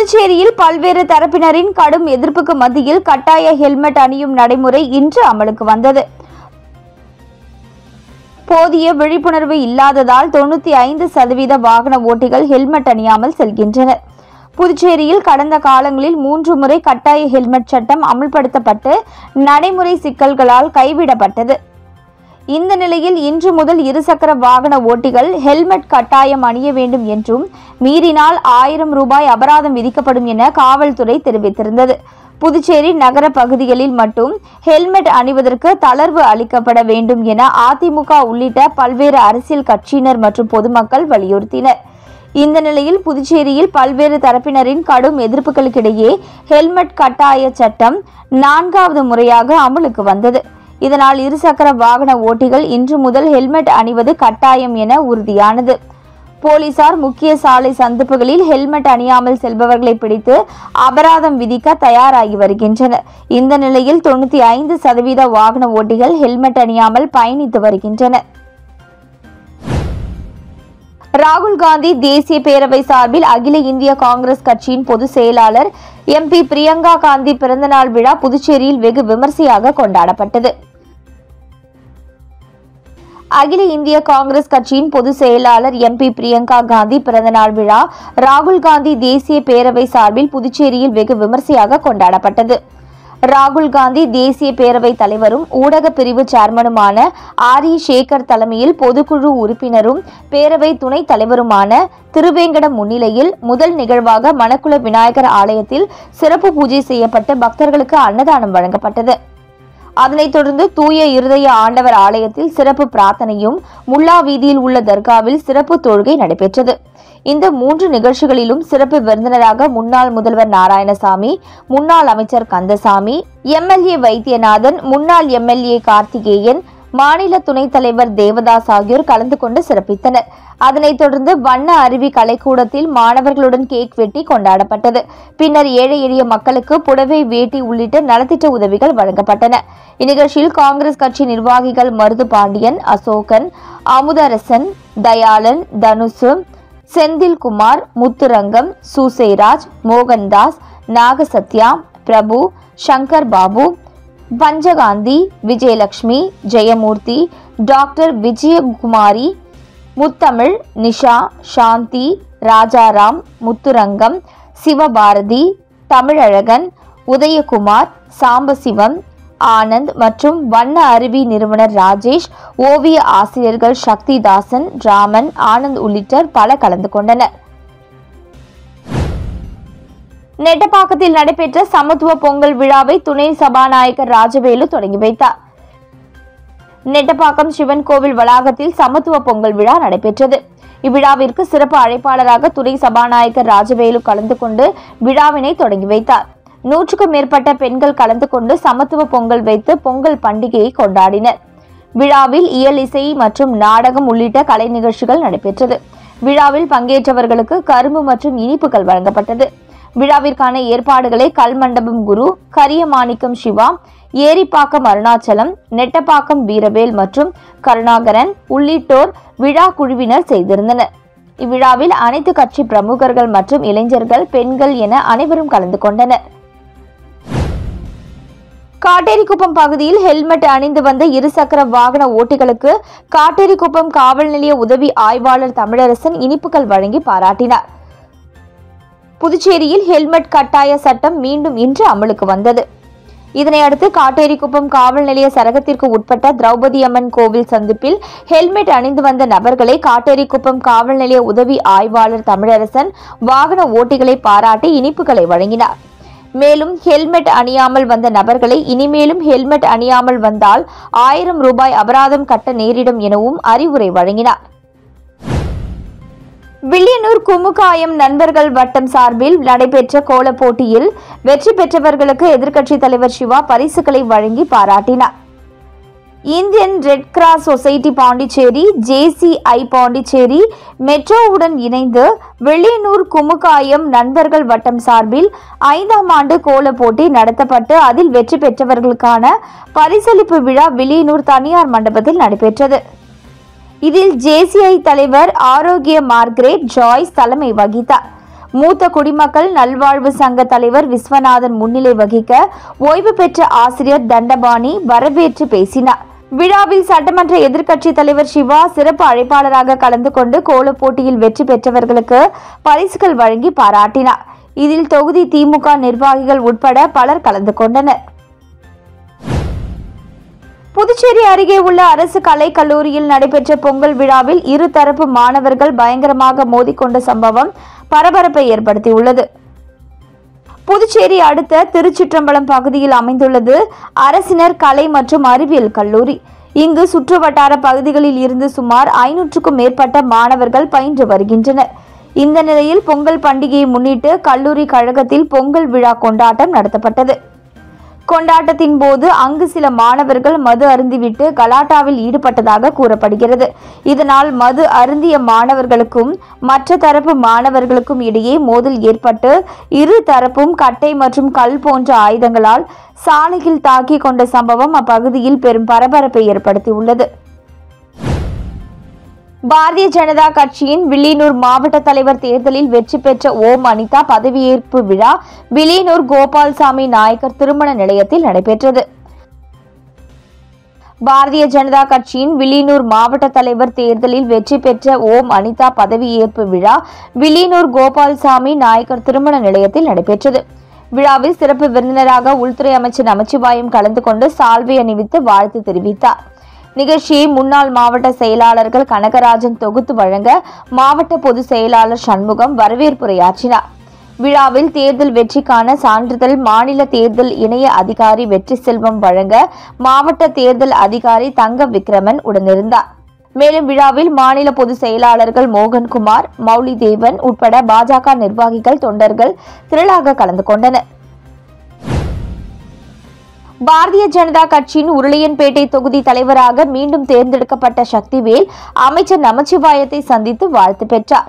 புதுச்சேரியில் பல்வேறு தரப்பினரின் கடும் எதிர்ப்புக்கு மத்தியில் கட்டாய ஹெல்மெட் அணியும் நடைமுறை இன்று அமலுக்கு வந்தது. போதிய விழிப்புணர்வு இல்லாததால் 95% வாகன ஓட்டிகள் ஹெல்மெட் அணியாமல் செல்கின்றனர். புதுச்சேரியில் கடந்த காலங்களில் 3 முறை கட்டாய ஹெல்மெட் சட்டம் அமல்படுத்தப்பட்டு நடைமுறை சிக்கல்களால் கைவிடப்பட்டது. இந்த நிலையில் இன்று முதல் இருசக்கர வாகன ஓட்டிகள் ஹெல்மெட் கட்டாயம் அணிய வேண்டும் என்றும் மீறினால் 1000 ரூபாய் அபராதம் விதிக்கப்படும் என காவல்துறை தெரிவித்திருந்தது. புதுச்சேரி நகர பகுதிகளில் மட்டும் ஹெல்மெட் அணிவதற்கு தளர்வு அளிக்கப்பட வேண்டும் என அதிமுக உள்ளிட்ட பல்வேறு அரசியல் கட்சியினர் மற்றும் பொதுமக்கள் வலியுறுத்தினர். இந்த நிலையில் புதுச்சேரியில் பல்வேறு தரப்பினரின் கடும் எதிர்ப்புகளுக்கிடையே ஹெல்மெட் கட்டாய சட்டம் 4வது முறையாக அமலுக்கு வந்தது. இதனால் இருசக்கர வாகன ஓட்டிகள் இன்று முதல் ஹெல்மெட் அணிவது கட்டாயம் என உறுதியானது. போலீசார் முக்கிய சாலை சந்திப்புகளில் ஹெல்மெட் அணியாமல் செல்பவர்களை பிடித்து அபராதம் விதிக்க தயாராகி வருகின்றனர். இந்த நிலையில் 95% வாகன ஓட்டிகள் ஹெல்மெட் அணியாமல் பயணித்து வருகின்றனர். ராகுல் காந்தி தேசிய பேரவை சார்பில் அகில இந்திய காங்கிரஸ் கட்சியின் பொதுச் செயலாளர் MP பிரியங்கா காந்தி பிறந்தநாள் விழா புதுச்சேரியில் வெகு விமர்சையாக கொண்டாடப்பட்டது. அகில இந்திய காங்கிரஸ் கட்சியின் பொதுச் செயலாளர் MP பிரியங்கா காந்தி பிறந்தநாள் விழா ராகுல் காந்தி தேசிய பேரவை சார்பில் புதுச்சேரியில் வெகு விமர்சையாக கொண்டாடப்பட்டது. ராகுல் காந்தி தேசிய பேரவை தலைவரும் ஊடக பிரிவு சேர்மனுமான RE சேகர் தலைமையில் பொதுக்குழு உறுப்பினரும் பேரவை துணைத் தலைவருமான திருவேங்கடம் முன்னிலையில் முதல் நிகழ்வாக மணக்குள விநாயகர் ஆலயத்தில் சிறப்பு பூஜை செய்யப்பட்டு பக்தர்களுக்கு அன்னதானம் வழங்கப்பட்டது. அதனைத் தொடர்ந்து தூய இருதய ஆண்டவர் ஆலயத்தில் சிறப்பு பிரார்த்தனையும் முல்லா வீதியில் உள்ள தர்காவில் சிறப்பு தொழுகை நடைபெற்றது. இந்த 3 நிகழ்ச்சிகளிலும் சிறப்பு விருந்தினராக முன்னாள் முதல்வர் நாராயணசாமி, முன்னாள் அமைச்சர் கந்தசாமி, MLA வைத்தியநாதன், முன்னாள் MLA கார்த்திகேயன், மாநில துணைத் தலைவர் தேவதாஸ் ஆகியோர் கலந்து கொண்டு சிறப்பித்தனர். அதனைத் தொடர்ந்து வண்ண அருவி கலைக்கூடத்தில் மாணவர்களுடன் கேக் வெட்டி கொண்டாடப்பட்டது. பின்னர் ஏழை எளிய மக்களுக்கு புடவை, வேட்டி உள்ளிட்ட நலத்திட்ட உதவிகள் வழங்கப்பட்டன. இந்நிகழ்ச்சியில் காங்கிரஸ் கட்சி நிர்வாகிகள் மருது பாண்டியன், அசோகன், அமுதரசன், தயாளன், தனுசு, செந்தில்குமார், முத்துரங்கம், சூசைராஜ், மோகன்தாஸ், நாகசத்யா, பிரபு, சங்கர் பாபு, பஞ்சகாந்தி, விஜயலட்சுமி, ஜெயமூர்த்தி, டாக்டர் விஜயகுமாரி, முத்தமிழ், நிஷா, சாந்தி, ராஜாராம், முத்துரங்கம், சிவபாரதி, தமிழழகன், உதயகுமார், சாம்பசிவம், ஆனந்த் மற்றும் வண்ண அருவி நிறுவனர் ராஜேஷ், ஓவிய ஆசிரியர்கள் சக்திதாசன், ராமன், ஆனந்த் உள்ளிட்டோர் பல கலந்து கொண்டனர். நெட்டப்பாக்கத்தில் நடைபெற்ற சமத்துவ பொங்கல் விழாவை துணை சபாநாயகர் ராஜவேலு தொடங்கி வைத்தார். நெட்டப்பாக்கம் சிவன் கோவில் வளாகத்தில் சமத்துவ பொங்கல் விழா நடைபெற்றது. இவ்விழாவிற்கு சிறப்பு அழைப்பாளராக துணை சபாநாயகர் ராஜவேலு கலந்து கொண்டு விழாவினை தொடங்கி வைத்தார். 100க்கும் மேற்பட்ட பெண்கள் கலந்து கொண்டு சமத்துவ பொங்கல் வைத்து பொங்கல் பண்டிகையை கொண்டாடினர். விழாவில் இயல் இசை மற்றும் நாடகம் உள்ளிட்ட கலை நிகழ்ச்சிகள் நடைபெற்றது. விழாவில் பங்கேற்றவர்களுக்கு கரும்பு மற்றும் இனிப்புகள் வழங்கப்பட்டது. விழாவிற்கான ஏற்பாடுகளை கல்மண்டபம் குரு, கரியமாணிக்கம் சிவா, ஏரிப்பாக்கம் அருணாச்சலம், நெட்டப்பாக்கம் வீரவேல் மற்றும் கருணாகரன் உள்ளிட்டோர் விழா குழுவினர் செய்திருந்தனர். இவ்விழாவில் அனைத்து கட்சி பிரமுகர்கள் மற்றும் இளைஞர்கள், பெண்கள் என அனைவரும் கலந்து கொண்டனர். காட்டேரிக்குப்பம் பகுதியில் ஹெல்மெட் அணிந்து வந்த இருசக்கர வாகன ஓட்டிகளுக்கு காட்டேரிக்குப்பம் காவல் நிலைய உதவி ஆய்வாளர் தமிழரசன் இனிப்புகள் வழங்கி பாராட்டினார். புதுச்சேரியில் ஹெல்மெட் கட்டாய சட்டம் மீண்டும் இன்று அமலுக்கு வந்தது. இதனையடுத்து காட்டேரிக்குப்பம் காவல் நிலைய சரகத்திற்கு உட்பட்ட திரௌபதி அம்மன் கோவில் சந்திப்பில் ஹெல்மெட் அணிந்து வந்த நபர்களை காட்டேரிக்குப்பம் காவல் நிலைய உதவி ஆய்வாளர் தமிழரசன் வாகன ஓட்டிகளை பாராட்டி இனிப்புகளை வழங்கினார். மேலும் ஹெல்மெட் அணியாமல் வந்த நபர்களை இனிமேலும் ஹெல்மெட் அணியாமல் வந்தால் 1000 ரூபாய் அபராதம் கட்ட நேரிடும் எனவும் அறிவுரை வழங்கினார். வில்லியனூர் குமுகாயம் நண்பர்கள் வட்டம் சார்பில் நடைபெற்ற கோல போட்டியில் வெற்றி பெற்றவர்களுக்கு எதிர்க்கட்சித் தலைவர் சிவா பரிசுகளை வழங்கி பாராட்டினார். Indian red cross society Pondicherry, JCI Pondicherry மெட்ரோவுடன் இணைந்து வில்லியனூர் குமுகாயம் நண்பர்கள் வட்டம் சார்பில் 5ஆம் ஆண்டு கோல போட்டி நடத்தப்பட்டு அதில் வெற்றி பெற்றவர்களுக்கான பரிசளிப்பு விழா வில்லியனூர் தனியார் மண்டபத்தில் நடைபெற்றது. இதில் JCI தலைவர் ஆரோக்கிய மார்கரெட் ஜாய்ஸ் தலைமை வகித்தார். மூத்த குடிமக்கள் நல்வாழ்வு சங்க தலைவர் விஸ்வநாதன் முன்னிலை வகிக்க ஓய்வு பெற்ற ஆசிரியர் தண்டபாணி வரவேற்று பேசினார். விழாவில் சட்டமன்ற எதிர்க்கட்சி தலைவர் சிவா சிறப்பு அழைப்பாளராக கலந்து கொண்டு கோலப் போட்டியில் வெற்றி பெற்றவர்களுக்கு பரிசுகள் வழங்கி பாராட்டினார். இதில் தொகுதி திமுக நிர்வாகிகள் உட்பட பலர் கலந்து கொண்டனர். புதுச்சேரி அருகே உள்ள அரசு கலைக் கல்லூரியில் நடைபெற்ற பொங்கல் விழாவில் இருதரப்பு மாணவர்கள் பயங்கரமாக மோதிக்கொண்ட சம்பவம் பரபரப்பை ஏற்படுத்தியுள்ளது. புதுச்சேரி அடுத்த திருச்சிற்றம்பலம் பகுதியில் அமைந்துள்ளது அரசினர் கலை மற்றும் அறிவியல் கல்லூரி. இங்கு சுற்றுவட்டார பகுதிகளில் இருந்து சுமார் 500க்கும் மேற்பட்ட மாணவர்கள் பயின்று வருகின்றனர். இந்த நிலையில் பொங்கல் பண்டிகையை முன்னிட்டு கல்லூரி கழகத்தில் பொங்கல் விழா கொண்டாட்டம் நடத்தப்பட்டது. கொண்டாட்டத்தின் போது அங்கு சில மாணவர்கள் மது அருந்திவிட்டு கலாட்டாவில் ஈடுபட்டதாக கூறப்படுகிறது. இதனால் மது அருந்திய மாணவர்களுக்கும் மற்ற தரப்பு மாணவர்களுக்கும் இடையே மோதல் ஏற்பட்டு இரு தரப்பும் கட்டை மற்றும் கல் போன்ற ஆயுதங்களால் சாலையில் தாக்கி கொண்ட சம்பவம் அப்பகுதியில் பெரும் பரபரப்பை ஏற்படுத்தியுள்ளது. பாரதிய ஜனதா கட்சியின் வில்லியனூர் மாவட்ட தலைவர் தேர்தலில் வெற்றி பெற்ற ஓம் அனிதா பதவியேற்பு விழா வில்லியனூர் கோபால்சாமி நாயக்கர் திருமண நிலையத்தில் நடைபெற்றது. பாரதிய ஜனதா கட்சியின் வில்லியனூர் மாவட்ட தலைவர் தேர்தலில் வெற்றி பெற்ற ஓம் அனிதா பதவியேற்பு விழா வில்லியனூர் கோபால்சாமி நாயக்கர் திருமண நிலையத்தில் நடைபெற்றது. விழாவில் சிறப்பு விருந்தினராக உள்துறை அமைச்சர் நமச்சிவாயம் கலந்து கொண்டு சால்வை அணிவித்து வாழ்த்து தெரிவித்தார். நிகழ்ச்சியை முன்னாள் மாவட்ட செயலாளர்கள் கனகராஜன் தொகுத்து வழங்க மாவட்ட பொதுச் செயலாளர் சண்முகம் வரவேற்புரையாற்றினார். விழாவில் தேர்தல் வெற்றிக்கான சான்றிதழ் மாநில தேர்தல் இணைய அதிகாரி வெற்றி செல்வம் வழங்க மாவட்ட தேர்தல் அதிகாரி தங்க விக்ரமன் உடனிருந்தார். மேலும் விழாவில் மாநில பொதுச் செயலாளர்கள் மோகன்குமார், மௌலிதேவன் உட்பட பாஜக நிர்வாகிகள், தொண்டர்கள் திரளாக கலந்து கொண்டனர். பாரதிய ஜனதா கட்சியின் உருளையன்பேட்டை தொகுதி தலைவராக மீண்டும் தேர்ந்தெடுக்கப்பட்ட சக்திவேல் அமைச்சர் நமச்சிவாயத்தை சந்தித்து வாழ்த்து பெற்றார்.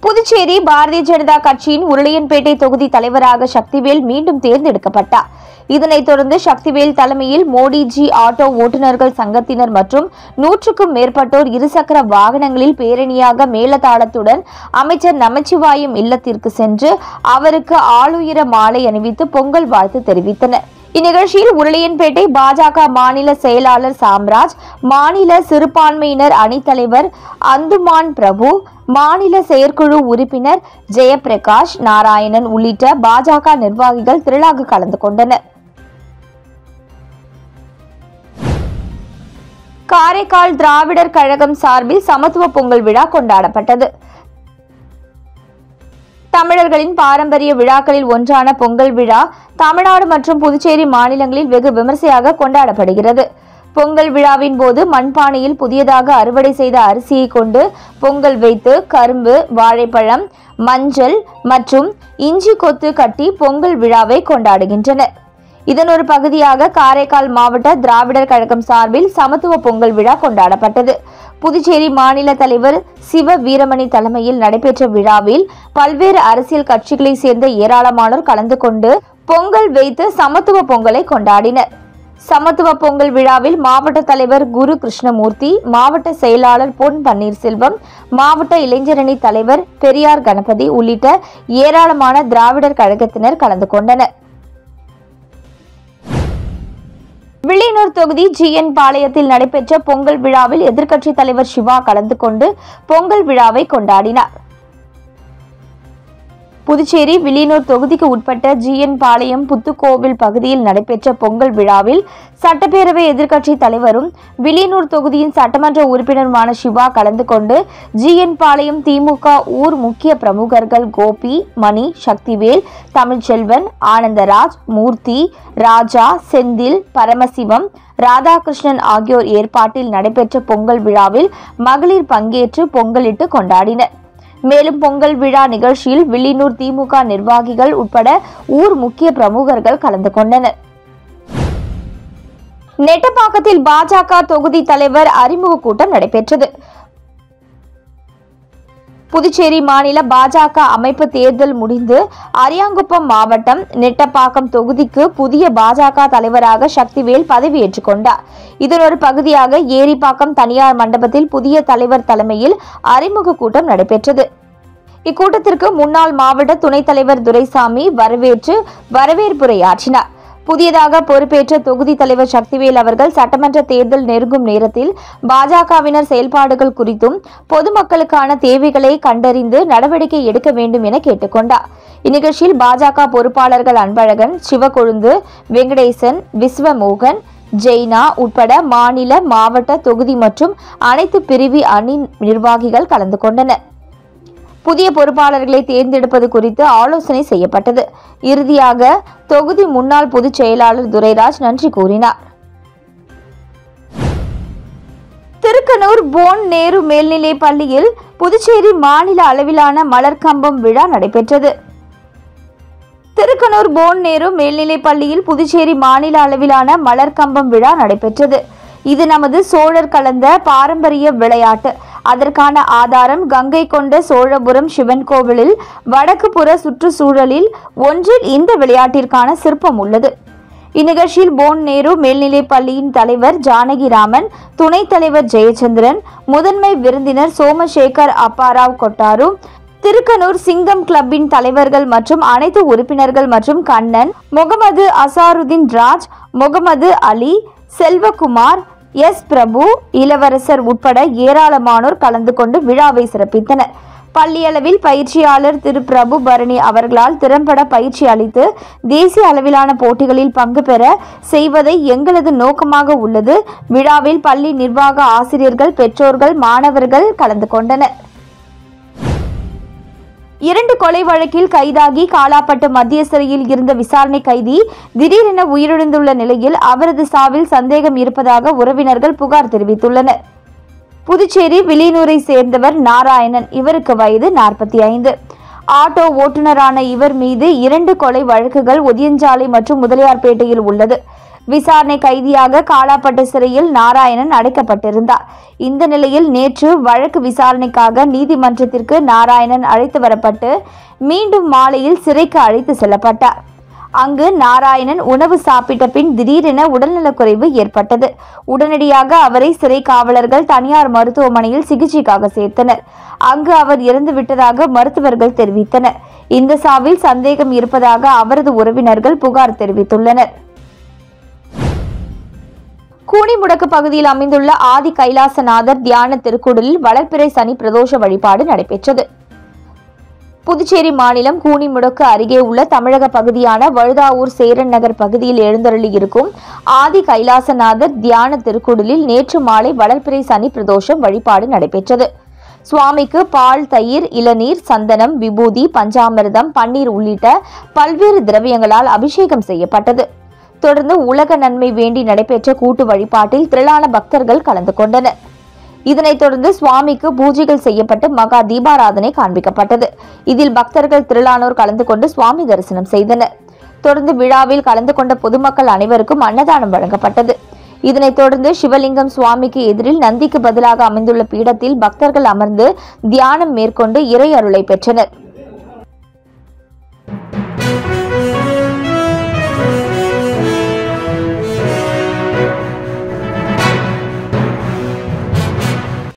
புதுச்சேரி பாரதிய ஜனதா கட்சியின் உருளையன்பேட்டை தொகுதி தலைவராக சக்திவேல் மீண்டும் தேர்ந்தெடுக்கப்பட்டார். இதனைத் தொடர்ந்து சக்திவேல் தலைமையில் மோடிஜி ஆட்டோ ஓட்டுநர்கள் சங்கத்தினர் மற்றும் 100க்கும் மேற்பட்டோர் இருசக்கர வாகனங்களில் பேரணியாக மேளதாளத்துடன் அமைச்சர் நமச்சிவாயம் இல்லத்திற்கு சென்று அவருக்கு ஆளுயர மாலை அணிவித்து பொங்கல் வாழ்த்து தெரிவித்தனர். இந்நிகழ்ச்சியில் உருளையன்பேட்டை பாஜக மாநில செயலாளர் சாம்ராஜ், மாநில சிறுபான்மையினர் அணித்தலைவர் அந்துமான் பிரபு, மாநில செயற்குழு உறுப்பினர் ஜெயபிரகாஷ் நாராயணன் உள்ளிட்ட பாஜக நிர்வாகிகள் திரளாக கலந்து கொண்டனர். காரைக்கால் திராவிடர் கழகம் சார்பில் சமத்துவ பொங்கல் விழா கொண்டாடப்பட்டது. தமிழர்களின் பாரம்பரிய விழாக்களில் ஒன்றான பொங்கல் விழா தமிழ்நாடு மற்றும் புதுச்சேரி மாநிலங்களில் வெகு விமர்சையாக கொண்டாடப்படுகிறது. பொங்கல் விழாவின் போது மண்பானையில் புதியதாக அறுவடை செய்த அரிசியை கொண்டு பொங்கல் வைத்து கரும்பு, வாழைப்பழம், மஞ்சள் மற்றும் இஞ்சி கொத்து கட்டி பொங்கல் விழாவை கொண்டாடுகின்றனர். இதன் ஒரு பகுதியாக காரைக்கால் மாவட்ட திராவிடர் கழகம் சார்பில் சமத்துவ பொங்கல் விழா கொண்டாடப்பட்டது. புதுச்சேரி மாநில தலைவர் சிவ வீரமணி தலைமையில் நடைபெற்ற விழாவில் பல்வேறு அரசியல் கட்சிகளை சேர்ந்த ஏராளமானோர் கலந்து கொண்டு பொங்கல் வைத்து சமத்துவ பொங்கலை கொண்டாடினர். சமத்துவ பொங்கல் விழாவில் மாவட்ட தலைவர் குரு கிருஷ்ணமூர்த்தி, மாவட்ட செயலாளர் பொன் பன்னீர்செல்வம், மாவட்ட இளைஞரணி தலைவர் பெரியார் கணபதி உள்ளிட்ட ஏராளமான திராவிடர் கழகத்தினர் கலந்து கொண்டனர். வில்லியனூர் தொகுதி ஜிஎன் பாளையத்தில் நடைபெற்ற பொங்கல் விழாவில் எதிர்க்கட்சித் தலைவர் சிவா கலந்து கொண்டு பொங்கல் விழாவை கொண்டாடினார். புதுச்சேரி வில்லியனூர் தொகுதிக்கு உட்பட்ட ஜிஎன் பாளையம் புத்துக்கோவில் பகுதியில் நடைபெற்ற பொங்கல் விழாவில் சட்டப்பேரவை எதிர்க்கட்சி தலைவரும் வில்லியனூர் தொகுதியின் சட்டமன்ற உறுப்பினருமான சிவா கலந்து கொண்டு ஜிஎன் பாளையம் திமுக ஊர் முக்கிய பிரமுகர்கள் கோபி, மணி, சக்திவேல், தமிழ்ச்செல்வன், ஆனந்தராஜ், மூர்த்தி, ராஜா, செந்தில், பரமசிவம், ராதாகிருஷ்ணன் ஆகியோர் ஏற்பாட்டில் நடைபெற்ற பொங்கல் விழாவில் மகளிர் பங்கேற்று பொங்கலிட்டு கொண்டாடினர். மேலும் பொங்கல் விழா நிகழ்ச்சியில் வில்லியனூர் திமுக நிர்வாகிகள் உட்பட ஊர் முக்கிய பிரமுகர்கள் கலந்து கொண்டனர். நெட்டப்பாக்கத்தில் பாஜக தொகுதி தலைவர் அறிமுக கூட்டம் நடைபெற்றது. புதுச்சேரி மாநில பாஜக அமைப்பு தேர்தல் முடிந்து அரியாங்குப்பம் மாவட்டம் நெட்டப்பாக்கம் தொகுதிக்கு புதிய பாஜக தலைவராக சக்திவேல் பதவியேற்றுக் கொண்டார். இதன் ஒரு பகுதியாக ஏரிப்பாக்கம் தனியார் மண்டபத்தில் புதிய தலைவர் தலைமையில் அறிமுக கூட்டம் நடைபெற்றது. இக்கூட்டத்திற்கு முன்னாள் மாவட்ட துணைத் தலைவர் துரைசாமி வரவேற்புரையாற்றினார். புதியதாக பொறுப்பேற்ற தொகுதி தலைவர் சக்திவேல் அவர்கள் சட்டமன்ற தேர்தல் நெருங்கும் நேரத்தில் பாஜகவினர் செயல்பாடுகள் குறித்தும் பொதுமக்களுக்கான தேவைகளை கண்டறிந்து நடவடிக்கை எடுக்க வேண்டும் என கேட்டுக்கொண்டார். இந்நிகழ்ச்சியில் பாஜக பொறுப்பாளர்கள் அன்பழகன், சிவக்கொழுந்து, வெங்கடேசன், விஸ்வமோகன், ஜெய்னா உட்பட மாநில, மாவட்ட, தொகுதி மற்றும் அனைத்து பிரிவு அணி நிர்வாகிகள் கலந்து கொண்டனர். புதிய பொறுப்பாளர்களை தேர்ந்தெடுப்பது குறித்து ஆலோசனை செய்யப்பட்டது. இறுதியாக தொகுதி முன்னாள் பொதுச் செயலாளர் துரைராஜ் நன்றி கூறினார். திருக்கனூர் போன் நேரு மேல்நிலைப் பள்ளியில் புதுச்சேரி மாநில அளவிலான மலர் கம்பம் விழா நடைபெற்றது. திருக்கனூர் போன் நேரு மேல்நிலைப் பள்ளியில் புதுச்சேரி மாநில அளவிலான மலர் கம்பம் விழா நடைபெற்றது. இது நமது சோழர் கலந்த பாரம்பரிய விளையாட்டு. அதற்கான ஆதாரம் கங்கை கொண்ட சோழபுரம் சிவன் கோவிலில் வடக்கு புற சுற்றுச்சூழலில் ஒன்றில் இந்த விளையாட்டிற்கான சிற்பம் உள்ளது. இந்நிகழ்ச்சியில் போன் நேரு மேல்நிலைப் பள்ளியின் தலைவர் ஜானகிராமன், துணைத் தலைவர் ஜெயச்சந்திரன், முதன்மை விருந்தினர் சோமசேகர் அப்பாராவ் கொட்டாரு, திருக்கனூர் சிங்கம் கிளப்பின் தலைவர்கள் மற்றும் அனைத்து உறுப்பினர்கள் மற்றும் கண்ணன், முகமது அசாருதீன் ராஜ், முகமது அலி, செல்வகுமார், எஸ் பிரபு, இளவரசர் உட்பட ஏராளமானோர் கலந்து கொண்டு விழாவை சிறப்பித்தனர். பள்ளியளவில் பயிற்சியாளர் திரு பிரபு பரணி அவர்களால் திறம்பட பயிற்சி அளித்து தேசிய அளவிலான போட்டிகளில் பங்கு பெற செய்வதை எங்களது நோக்கமாக உள்ளது. விழாவில் பள்ளி நிர்வாக ஆசிரியர்கள், பெற்றோர்கள், மாணவர்கள் கலந்து கொண்டனர். 2 கொலை வழக்கில் கைதாகி காலாப்பட்டு மத்திய சிறையில் இருந்த விசாரணை கைதி திடீரென உயிரிழந்துள்ள நிலையில் அவரது சாவில் சந்தேகம் இருப்பதாக உறவினர்கள் புகார் தெரிவித்துள்ளனர். புதுச்சேரி வில்லியனூரை சேர்ந்தவர் நாராயணன். இவருக்கு வயது 45. ஆட்டோ ஓட்டுநரான இவர் மீது 2 கொலை வழக்குகள் ஒதியஞ்சாலை மற்றும் முதலியார்பேட்டையில் உள்ளது. விசாரணை கைதியாக காலாப்பட்டு சிறையில் நாராயணன் அடைக்கப்பட்டிருந்தார். இந்த நிலையில் நேற்று வழக்கு விசாரணைக்காக நீதிமன்றத்திற்கு நாராயணன் அழைத்து வரப்பட்டு மீண்டும் மாலையில் சிறைக்கு அழைத்து செல்லப்பட்டார். அங்கு நாராயணன் உணவு சாப்பிட்ட பின் திடீரென உடல்நலக்குறைவு ஏற்பட்டது. உடனடியாக அவரை சிறை காவலர்கள் தனியார் மருத்துவமனையில் சிகிச்சைக்காக சேர்த்தனர். அங்கு அவர் இறந்துவிட்டதாக மருத்துவர்கள் தெரிவித்தனர். இந்த சாவில் சந்தேகம் இருப்பதாக அவரது உறவினர்கள் புகார் தெரிவித்துள்ளனர். கூனிமுடக்கு பகுதியில் அமைந்துள்ள ஆதி கைலாசநாதர் தியான திருக்குடலில் வளர்பிறை சனி பிரதோஷ வழிபாடு நடைபெற்றது. புதுச்சேரி மாநிலம் கூனிமுடக்கு அருகே உள்ள தமிழக பகுதியான வழுதாவூர் சேரன் நகர் பகுதியில் எழுந்தருளி இருக்கும் ஆதி கைலாசநாதர் தியான திருக்குடலில் நேற்று மாலை வளர்பிறை சனி பிரதோஷம் வழிபாடு நடைபெற்றது. சுவாமிக்கு பால், தயிர், இளநீர், சந்தனம், விபூதி, பஞ்சாமிர்தம், பன்னீர் உள்ளிட்ட பல்வேறு திரவியங்களால் அபிஷேகம் செய்யப்பட்டது. தொடர்ந்து உலக நன்மை வேண்டி நடைபெற்ற கூட்டு வழிபாட்டில் திரளான பக்தர்கள் கலந்து கொண்டனர். இதனைத் தொடர்ந்து சுவாமிக்கு பூஜைகள் செய்யப்பட்டு மகா தீபாராதனை காண்பிக்கப்பட்டது. இதில் பக்தர்கள் திரளானோர் கலந்து கொண்டு சுவாமி தரிசனம் செய்தனர். தொடர்ந்து விழாவில் கலந்து கொண்ட பொதுமக்கள் அனைவருக்கும் அன்னதானம் வழங்கப்பட்டது. இதனைத் தொடர்ந்து சிவலிங்கம் சுவாமிக்கு எதிரில் நந்திக்கு பதிலாக அமைந்துள்ள பீடத்தில் பக்தர்கள் அமர்ந்து தியானம் மேற்கொண்டு இறை அருளை பெற்றனர்.